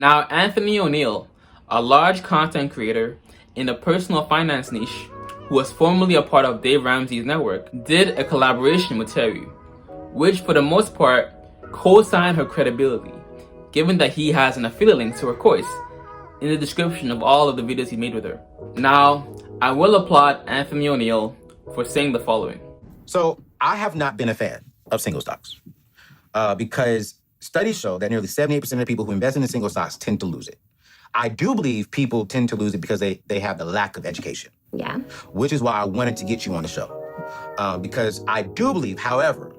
Now, Anthony O'Neill, a large content creator in the personal finance niche who was formerly a part of Dave Ramsey's network, did a collaboration with Teri, which for the most part co-signed her credibility, given that he has an affiliate link to her course in the description of all of the videos he made with her. Now, I will applaud Anthony O'Neill for saying the following. So I have not been a fan of single stocks because studies show that nearly 78% of people who invest in single stocks tend to lose it. I do believe people tend to lose it because they have the lack of education. Yeah. Which is why I wanted to get you on the show. Because I do believe, however,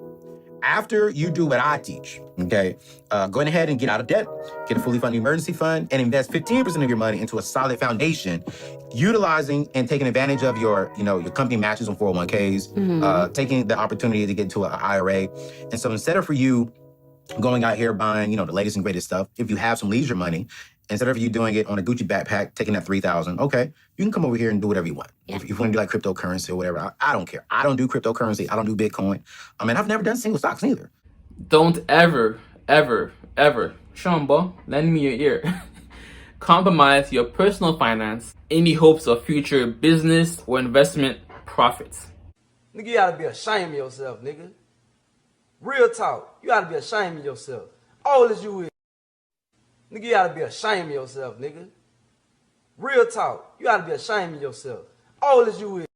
after you do what I teach, okay, go ahead and get out of debt, get a fully funded emergency fund, and invest 15% of your money into a solid foundation, utilizing and taking advantage of your company matches on 401ks, taking the opportunity to get into an IRA. And so instead of for you going out here buying, the latest and greatest stuff, if you have some leisure money, instead of you doing it on a Gucci backpack, taking that $3,000, okay, you can come over here and do whatever you want. Yeah. If you want to do like cryptocurrency or whatever, I don't care. I don't do cryptocurrency. I don't do Bitcoin. I mean, I've never done single stocks either. Don't ever, Sean, lend me your ear, compromise your personal finance in the hopes of future business or investment profits. Nigga, you gotta be ashamed of yourself, nigga. Real talk. You gotta be ashamed of yourself. All as you is. Nigga, you gotta be ashamed of yourself, nigga. Real talk. You gotta be ashamed of yourself. All as you is.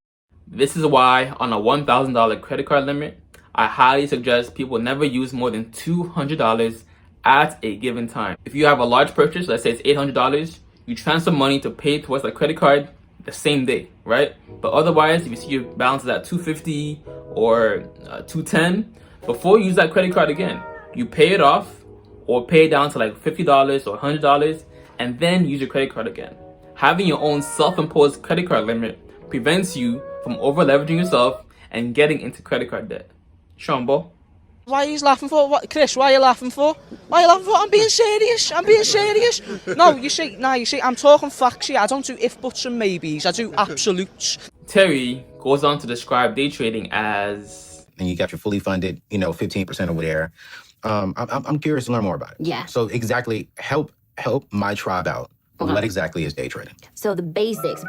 This is why on a $1,000 credit card limit, I highly suggest people never use more than $200 at a given time. If you have a large purchase, let's say it's $800, you transfer money to pay towards the credit card the same day, right? But otherwise, if you see your balance is at $250 or $210, before you use that credit card again, you pay it off or pay it down to like $50 or $100 and then use your credit card again. Having your own self-imposed credit card limit prevents you from over-leveraging yourself and getting into credit card debt. Sean, Why are you laughing for? What, Chris, why are you laughing for? Why are you laughing for? I'm being serious. No, you see, I'm talking facts here. I don't do if, buts and maybes. I do absolutes. Teri goes on to describe day trading as... And you got your fully funded, 15% over there. I'm curious to learn more about it. Yeah. So exactly, help my tribe out. Okay. What exactly is day trading? So the basics.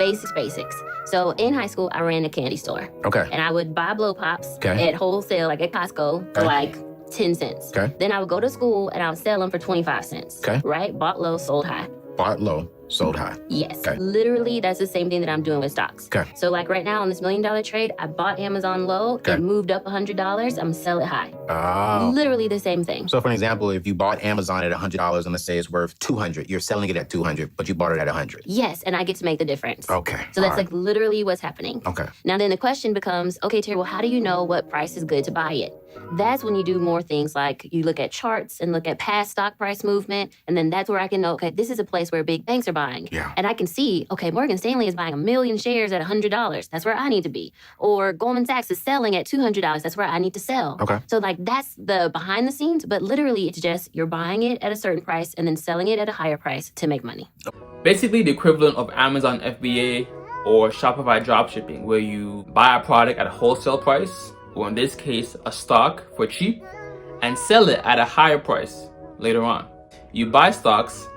So in high school, I ran a candy store. Okay. And I would buy blow pops Okay. at wholesale, like at Costco, for like 10 cents. Okay. Then I would go to school and I would sell them for 25 cents. Okay. Right? Bought low, sold high. Bought low, sold high. Yes. Okay. Literally, that's the same thing that I'm doing with stocks. Okay. So like right now on this $1 million trade, I bought Amazon low. Okay. It moved up $100. I'm gonna sell it high. Oh. Literally the same thing. So for an example, if you bought Amazon at $100 and let's say it's worth $200, you're selling it at $200, but you bought it at $100. Yes, and I get to make the difference. Okay. So that's All right. like literally what's happening. Okay. Now then the question becomes, okay, Teri, well, how do you know what price is good to buy it? That's when you do more things like you look at charts and look at past stock price movement. And then that's where I can know, okay, this is a place where big banks are buying. Yeah. And I can see, okay, Morgan Stanley is buying 1 million shares at $100. That's where I need to be. Or Goldman Sachs is selling at $200. That's where I need to sell. Okay. So like that's the behind the scenes, but literally it's just you're buying it at a certain price and then selling it at a higher price to make money. Basically the equivalent of Amazon FBA or Shopify dropshipping, where you buy a product at a wholesale price, or in this case, a stock for cheap, and sell it at a higher price later on. You buy stocks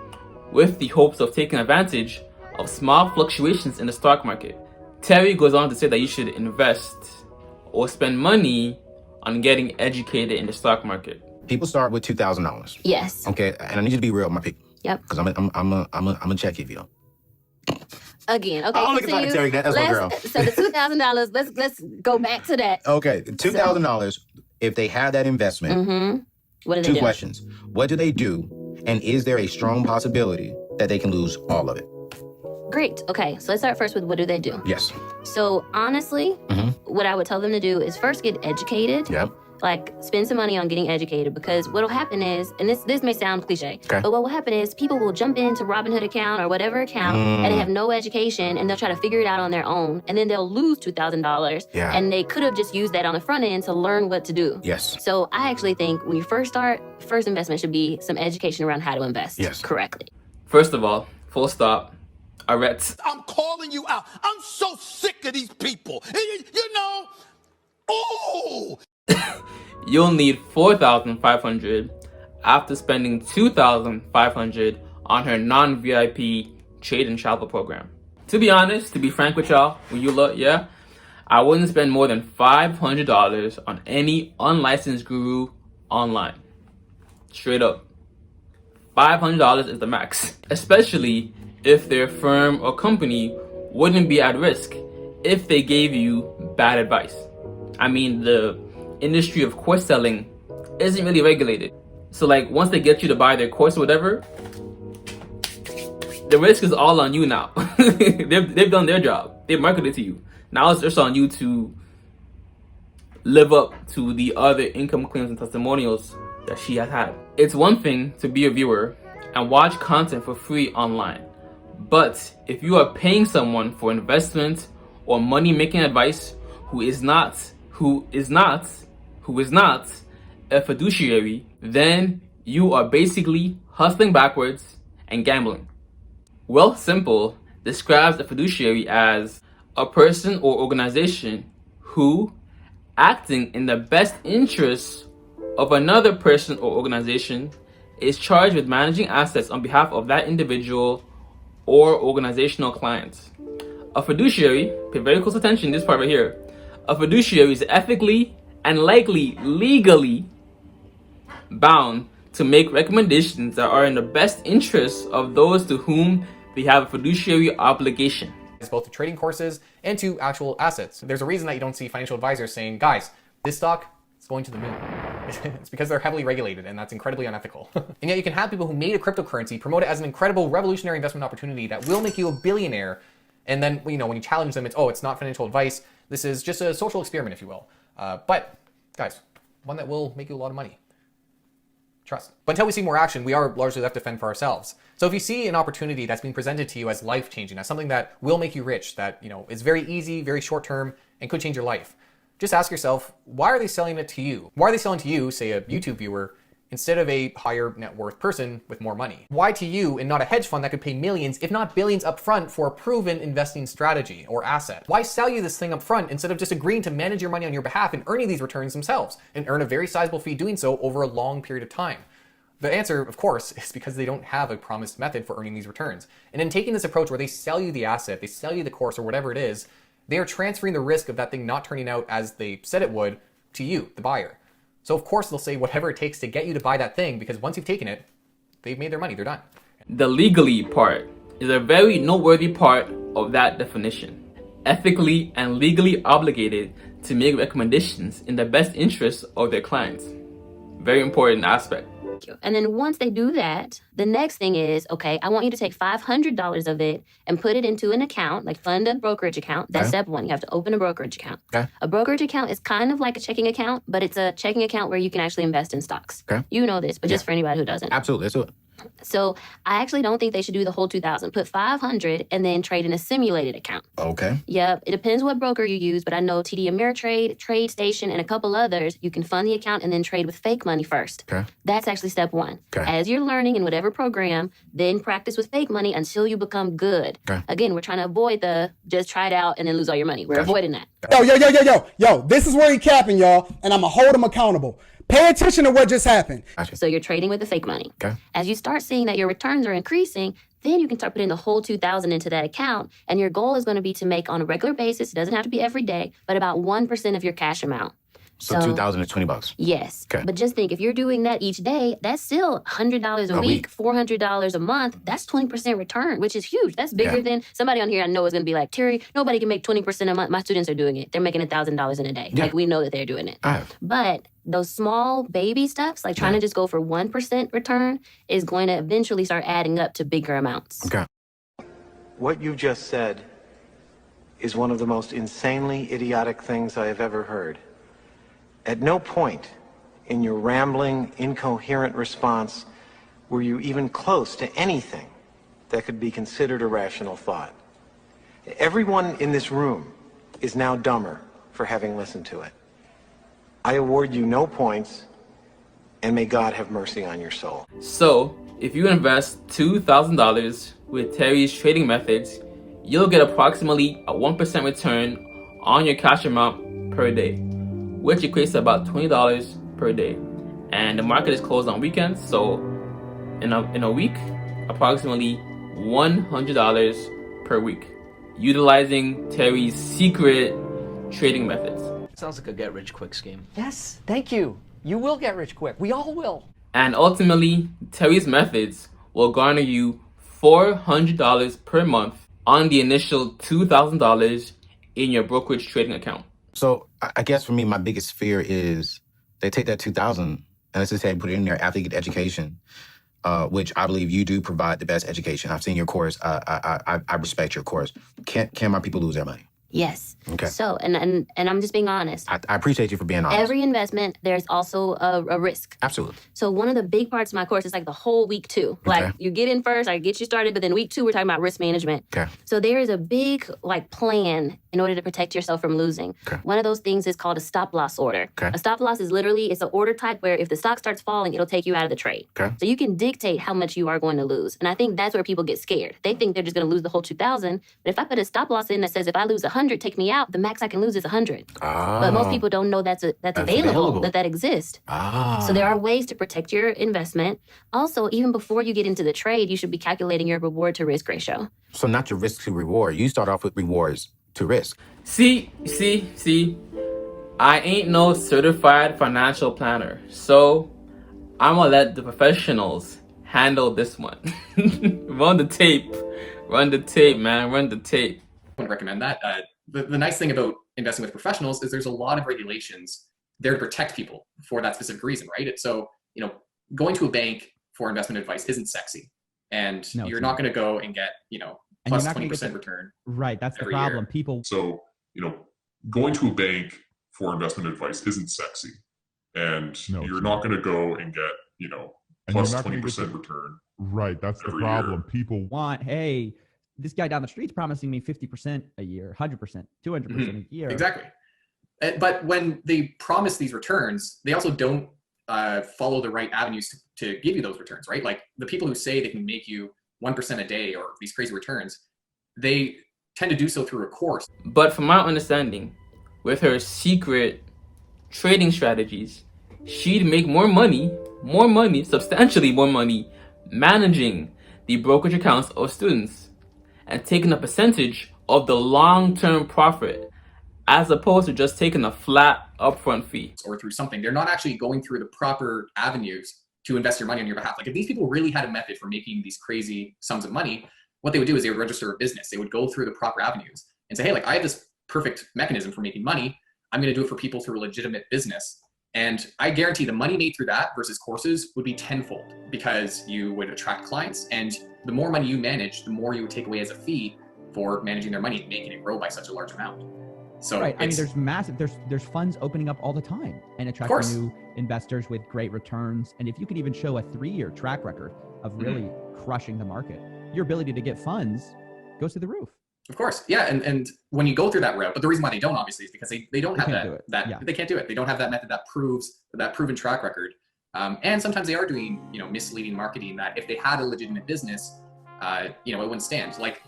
with the hopes of taking advantage of small fluctuations in the stock market. Teri goes on to say that you should invest or spend money on getting educated in the stock market. People start with $2,000. Yes. Okay, and I need you to be real with my people. Yep. Because I'm gonna check you if you don't. Again, okay. Oh, look at that, Teri. That's my girl. So the $2,000, let's go back to that. Okay, $2,000. If they have that investment, What do they two do? questions: what do they do, and is there a strong possibility that they can lose all of it? Great. Okay, so let's start first with what do they do? Yes. So honestly, what I would tell them to do is first get educated. Yep. Like spend some money on getting educated, because what'll happen is, and this may sound cliche, Okay. but what will happen is people will jump into Robinhood account or whatever account and they have no education and they'll try to figure it out on their own, and then they'll lose $2,000 Yeah. and they could have just used that on the front end to learn what to do. Yes. So I actually think when you first start, first investment should be some education around how to invest Yes. correctly. First of all, full stop, arrête. I'm calling you out. I'm so sick of these people. You know, oh! You'll need $4,500 after spending $2,500 on her non-VIP trade and travel program. To be honest, to be frank with y'all, when you look, yeah, I wouldn't spend more than $500 on any unlicensed guru online. Straight up. $500 is the max. Especially if their firm or company wouldn't be at risk if they gave you bad advice. I mean, the industry of course selling isn't really regulated. So like once they get you to buy their course or whatever, the risk is all on you now. they've done their job. They've marketed to you. Now it's just on you to live up to the other income claims and testimonials that she has had. It's one thing to be a viewer and watch content for free online. But if you are paying someone for investment or money making advice who is not a fiduciary, then you are basically hustling backwards and gambling. Wealth Simple describes a fiduciary as a person or organization who, acting in the best interests of another person or organization, is charged with managing assets on behalf of that individual or organizational clients. A fiduciary, pay very close attention to this part right here, a fiduciary is ethically and likely legally bound to make recommendations that are in the best interests of those to whom they have a fiduciary obligation. It's both to trading courses and to actual assets. There's a reason that you don't see financial advisors saying, guys, this stock is going to the moon. It's because they're heavily regulated, and that's incredibly unethical. And yet you can have people who made a cryptocurrency promote it as an incredible revolutionary investment opportunity that will make you a billionaire. And then, you know, when you challenge them, it's not financial advice. This is just a social experiment, if you will. But guys, one that will make you a lot of money. Trust. But until we see more action, we are largely left to fend for ourselves. So if you see an opportunity that's being presented to you as life-changing, as something that will make you rich, that, you know, is very easy, very short-term, and could change your life, just ask yourself, why are they selling it to you? Why are they selling to you, say a YouTube viewer, instead of a higher net worth person with more money? Why to you and not a hedge fund that could pay millions, if not billions up front for a proven investing strategy or asset? Why sell you this thing up front instead of just agreeing to manage your money on your behalf and earning these returns themselves and earn a very sizable fee doing so over a long period of time? The answer, of course, is because they don't have a promised method for earning these returns. And in taking this approach where they sell you the asset, they sell you the course or whatever it is, they are transferring the risk of that thing not turning out as they said it would to you, the buyer. So of course they'll say whatever it takes to get you to buy that thing, because once you've taken it, they've made their money, they're done. The legally part is a very noteworthy part of that definition. Ethically and legally obligated to make recommendations in the best interests of their clients. Very important aspect. And then once they do that, the next thing is, okay, I want you to take $500 of it and put it into an account, like fund a brokerage account. That's step one. You have to open a brokerage account. Okay. A brokerage account is kind of like a checking account, but it's a checking account where you can actually invest in stocks. Okay. You know this, but just for anybody who doesn't. Absolutely. Let's do it. So I actually don't think they should do the whole 2,000. Put 500 and then trade in a simulated account. Okay. Yep. It depends what broker you use, but I know TD Ameritrade, TradeStation, and a couple others, you can fund the account and then trade with fake money first. Okay. That's actually step one. Okay. As you're learning in whatever program, then practice with fake money until you become good. Okay. Again, we're trying to avoid the just try it out and then lose all your money. We're avoiding that. Yo, this is where he capping, y'all, and I'm going to hold him accountable. Pay attention to what just happened. Gotcha. So you're trading with the fake money. Okay. As you start seeing that your returns are increasing, then you can start putting the whole 2,000 into that account. And your goal is going to be to make on a regular basis, it doesn't have to be every day, but about 1% of your cash amount. So 2,000 is $20. Yes. Okay. But just think, if you're doing that each day, that's still $100 a week, $400 a month. That's 20% return, which is huge. That's bigger than somebody on here I know is going to be like, Terry, nobody can make 20% a month. My students are doing it. They're making $1,000 in a day. Yeah. Like, we know that they're doing it. I have. But those small baby steps, like trying to just go for 1% return, is going to eventually start adding up to bigger amounts. Okay. What you just said is one of the most insanely idiotic things I have ever heard. At no point in your rambling, incoherent response were you even close to anything that could be considered a rational thought. Everyone in this room is now dumber for having listened to it. I award you no points, and may God have mercy on your soul. So, if you invest $2,000 with Teri's trading methods, you'll get approximately a 1% return on your cash amount per day, which equates to about $20 per day. And the market is closed on weekends, so in a week, approximately $100 per week, utilizing Teri's secret trading methods. Sounds like a get-rich-quick scheme. Yes, thank you. You will get rich quick. We all will. And ultimately, Teri's methods will garner you $400 per month on the initial $2,000 in your brokerage trading account. So I guess for me, my biggest fear is they take that 2,000 and let's just say put it in there after you get education, which I believe you do provide the best education. I've seen your course. I respect your course. Can my people lose their money? Yes. Okay. So, and I'm just being honest. I appreciate you for being honest. Every investment, there's also a risk. Absolutely. So one of the big parts of my course is like the whole week 2. Like you get in first, I get you started, but then week 2, we're talking about risk management. Okay. So there is a big like plan in order to protect yourself from losing. Okay. One of those things is called a stop loss order. Okay. A stop loss is literally, it's an order type where if the stock starts falling, it'll take you out of the trade. Okay. So you can dictate how much you are going to lose. And I think that's where people get scared. They think they're just going to lose the whole 2,000. But if I put a stop loss in that says if I lose 100, take me out, the max I can lose is 100. But most people don't know that's available, that exists. So there are ways to protect your investment. Also, even before you get into the trade, you should be calculating your reward to risk ratio. So not your risk to reward. You start off with rewards to risk. See, I ain't no certified financial planner, so I'm gonna let the professionals handle this one. Run the tape, man, run the tape. I wouldn't recommend that. The nice thing about investing with professionals is there's a lot of regulations there to protect people for that specific reason, right? So, going to a bank for investment advice isn't sexy. And you're not going to go and get, plus 20% return. Right. That's the problem. People. So, going to a bank for investment advice isn't sexy. And you're not going to go and get, plus 20% return. Right. That's the problem. People want, hey, this guy down the street's promising me 50% a year, 100%, 200% a year. Exactly. But when they promise these returns, they also don't follow the right avenues to give you those returns, right? Like the people who say they can make you 1% a day or these crazy returns, they tend to do so through a course. But from my understanding, with her secret trading strategies, she'd make more money, substantially more money, managing the brokerage accounts of students and taking a percentage of the long-term profit, as opposed to just taking a flat upfront fee. Or through something. They're not actually going through the proper avenues to invest your money on your behalf. Like if these people really had a method for making these crazy sums of money, what they would do is they would register a business. They would go through the proper avenues and say, hey, like I have this perfect mechanism for making money. I'm going to do it for people through a legitimate business. And I guarantee the money made through that versus courses would be tenfold because you would attract clients, and the more money you manage, the more you would take away as a fee for managing their money and making it grow by such a large amount. So right. I mean, there's massive, there's funds opening up all the time and attracting new investors with great returns. And if you could even show a 3-year track record of really crushing the market, your ability to get funds goes through the roof. Of course. Yeah. And when you go through that route, but the reason why they don't obviously is because they don't have they can't do it. They don't have that method that proves that proven track record. And sometimes they are doing, misleading marketing that if they had a legitimate business, it wouldn't stand. Like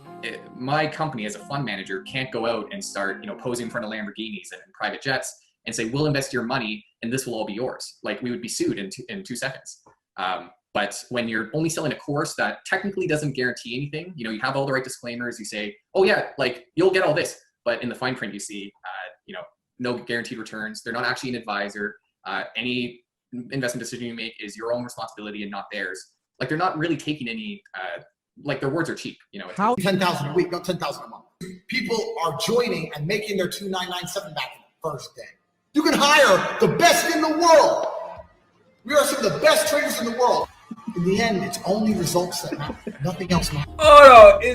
my company as a fund manager can't go out and start, posing in front of Lamborghinis and private jets and say, we'll invest your money and this will all be yours. Like we would be sued in 2 seconds. But when you're only selling a course that technically doesn't guarantee anything, you have all the right disclaimers. You say, oh yeah, like you'll get all this. But in the fine print, you see, no guaranteed returns. They're not actually an advisor. Any investment decision you make is your own responsibility and not theirs. Like they're not really taking any, like their words are cheap. How 10,000 a week, not 10,000 a month. People are joining and making their 2,997 back in the first day. You can hire the best in the world. We are some of the best traders in the world. In the end, it's only results that matter. Nothing else matters. Oh no,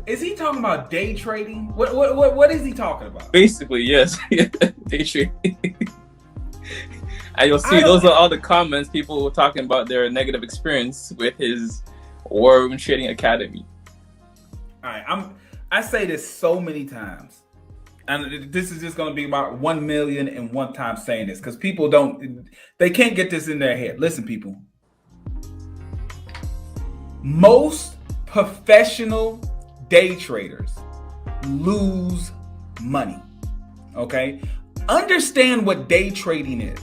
is he talking about day trading? What is he talking about? Basically, yes. Day trading. And you'll see those are all the comments people were talking about their negative experience with his War Room Trading Academy. All right, I say this so many times. And this is just going to be about 1 million and one time saying this because people they can't get this in their head. Listen, people. Most professional day traders lose money. Okay? Understand what day trading is.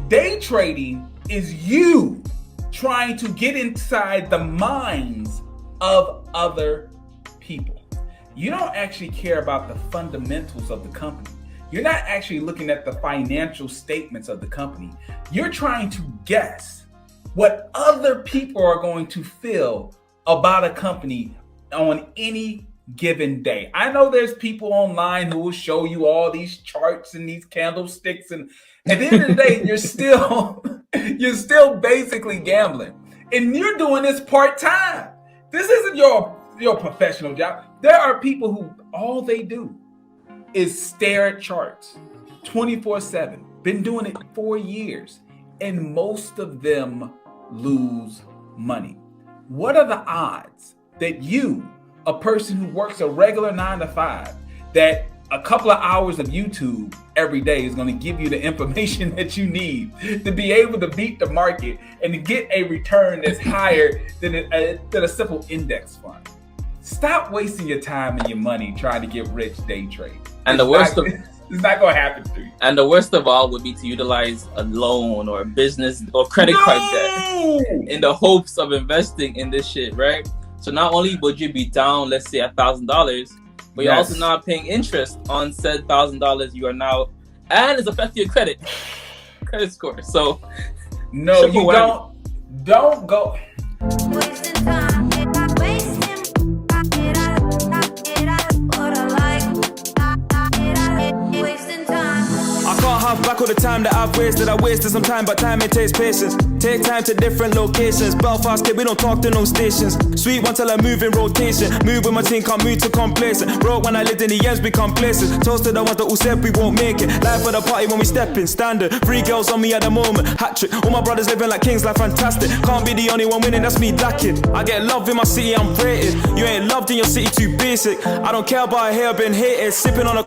Day trading is you trying to get inside the minds of other people. You don't actually care about the fundamentals of the company. You're not actually looking at the financial statements of the company. You're trying to guess what other people are going to feel about a company on any given day. I know there's people online who will show you all these charts and these candlesticks, and at the end of the day, you're still basically gambling. And you're doing this part-time. This isn't your professional job. There are people who all they do is stare at charts 24/7. Been doing it for years, and most of them lose money. What are the odds that you, a person who works a regular 9 to 5, that a couple of hours of YouTube every day is going to give you the information that you need to be able to beat the market and to get a return that's higher than a simple index fund? Stop wasting your time and your money trying to get rich day trading. And the worst of it's not going to happen to you. And the worst of all would be to utilize a loan or a business or credit card debt in the hopes of investing in this shit, right? So not only would you be down, let's say $1,000, but you're also not paying interest on said $1,000 you are now, and it's affecting your credit score. So no, you don't go. Back all the time that I've wasted. I wasted some time, but time it takes patience. Take time to different locations. Belfast kid, we don't talk to no stations. Sweet one till I move in rotation. Move with my team, can't move to complacent. Broke when I lived in the ends, become places. Toasted the ones that all said we won't make it. Life for the party when we step in, standard. 3 girls on me at the moment, hat trick. All my brothers living like kings, like fantastic. Can't be the only one winning, that's me lacking. I get love in my city, I'm rated. You ain't loved in your city, too basic. I don't care about here, been hated. Sipping on a